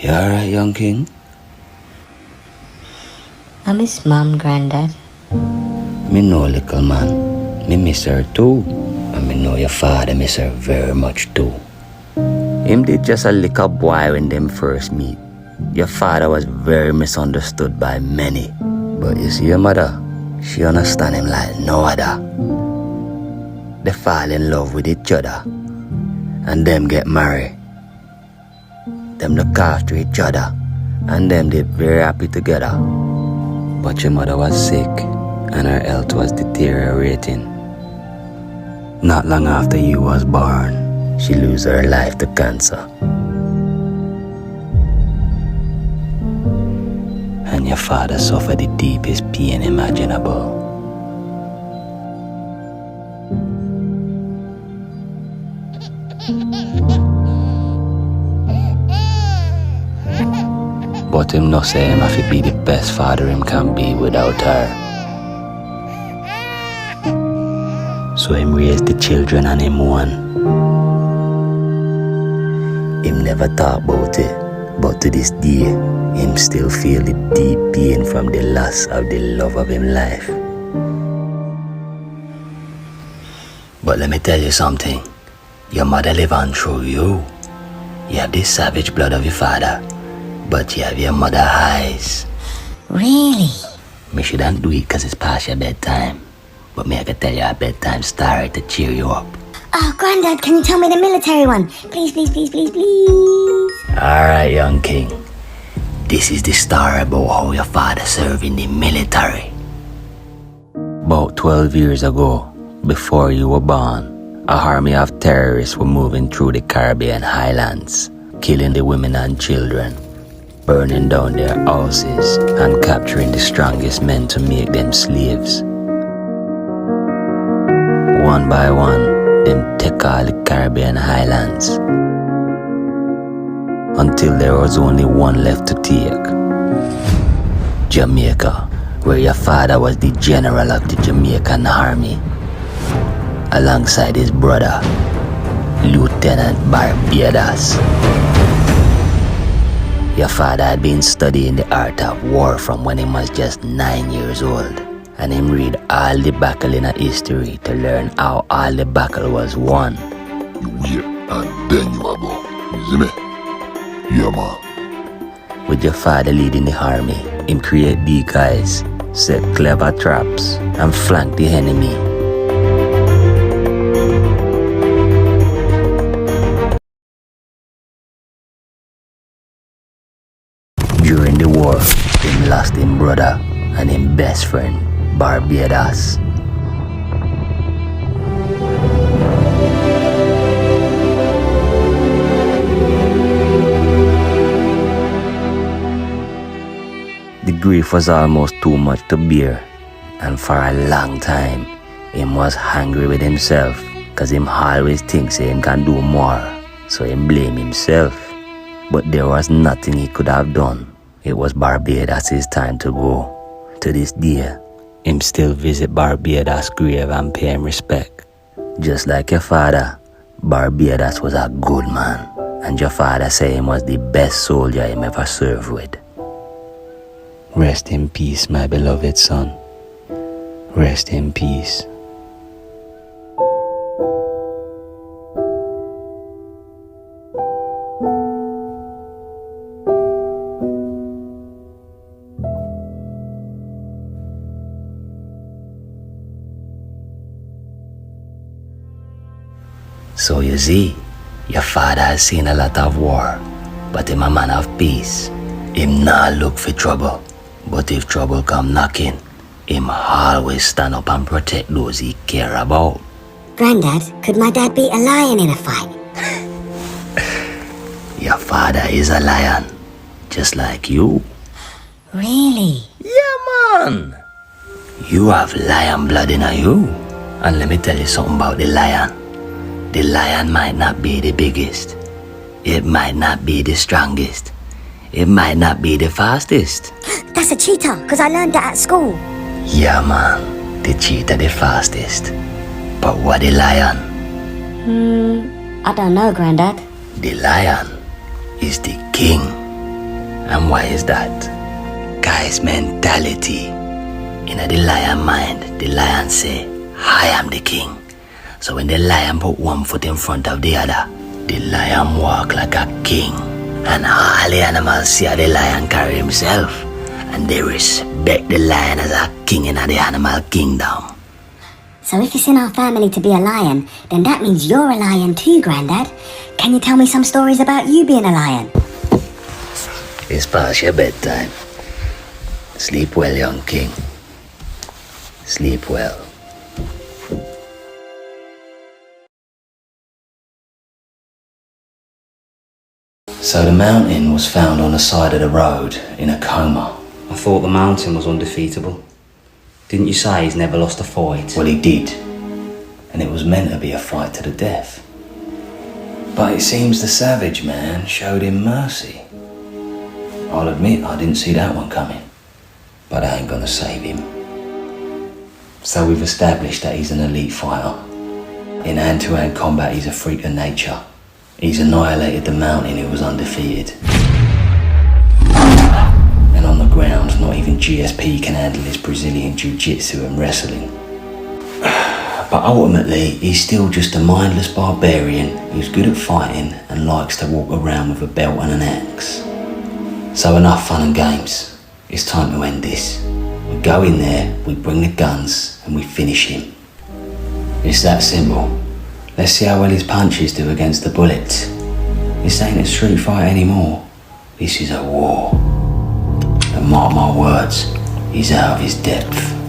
You alright, young king? I miss Mom, Granddad. Me know, little man. Me miss her too. And me know your father miss her very much too. Him did just a little boy when them first meet. Your father was very misunderstood by many. But you see your mother, she understand him like no other. They fall in love with each other. And them get married. Them look after each other. And them did very happy together. But your mother was sick. And her health was deteriorating. Not long after you was born, she lose her life to cancer. And your father suffered the deepest pain imaginable. But him no say him have to be the best father him can be without her. So him raise the children and him one. Him never thought about it, but to this day, him still feel the deep pain from the loss of the love of him life. But let me tell you something. Your mother live on through you. You have the savage blood of your father, but you have your mother eyes. Really? Me shouldn't do it cause it's past your bedtime. But me I can tell you a bedtime story to cheer you up. Oh, Granddad, can you tell me the military one? Please, please, please, please, please. Alright, young king. This is the story about how your father served in the military. About 12 years ago, before you were born, a army of terrorists were moving through the Caribbean highlands, killing the women and children, burning down their houses, and capturing the strongest men to make them slaves. One by one, them take all the Caribbean highlands until there was only one left to take. Jamaica, where your father was the general of the Jamaican army, alongside his brother, Lieutenant Barbados. Your father had been studying the art of war from when he was just 9 years old. And him read all the battle in a history to learn how all the battle was won. You wait and then you a go. You see me? Yeah, man. With your father leading the army, him create decoys, set clever traps, and flank the enemy. During the war, him lost him brother and him best friend, Barbados. The grief was almost too much to bear, and for a long time, him was angry with himself, cause him always thinks him can do more, so him blame himself. But there was nothing he could have done. It was Barbados' time to go. To this day, him still visit Barbados' grave and pay him respect. Just like your father, Barbados was a good man, and your father say him was the best soldier him ever served with. Rest in peace, my beloved son. Rest in peace. So you see, your father has seen a lot of war, but him a man of peace. Him not look for trouble, but if trouble come knocking, him always stand up and protect those he care about. Granddad, could my dad beat a lion in a fight? Your father is a lion, just like you. Really? Yeah, man. You have lion blood in you. And let me tell you something about the lion. The lion might not be the biggest. It might not be the strongest. It might not be the fastest. That's a cheetah, because I learned that at school. Yeah, man. The cheetah the fastest. But what the lion? I don't know, Granddad. The lion is the king. And why is that? Guy's mentality. In the lion mind, the lion say, I am the king. So when the lion put one foot in front of the other, the lion walk like a king. And all the animals see how the lion carry himself. And they respect the lion as a king in the animal kingdom. So if it's in our family to be a lion, then that means you're a lion too, Grandad. Can you tell me some stories about you being a lion? It's past your bedtime. Sleep well, young king. Sleep well. So the mountain was found on the side of the road in a coma. I thought the mountain was undefeatable. Didn't you say he's never lost a fight? Well, he did. And it was meant to be a fight to the death. But it seems the savage man showed him mercy. I'll admit I didn't see that one coming. But I ain't gonna save him. So we've established that he's an elite fighter. In hand-to-hand combat, he's a freak of nature. He's annihilated the mountain who was undefeated. And on the ground, not even GSP can handle his Brazilian jiu-jitsu and wrestling. But ultimately, he's still just a mindless barbarian who's good at fighting and likes to walk around with a belt and an axe. So enough fun and games. It's time to end this. We go in there, we bring the guns, and we finish him. It's that simple. Let's see how well his punches do against the bullets. This ain't a street fight anymore. This is a war. And mark my words, he's out of his depth.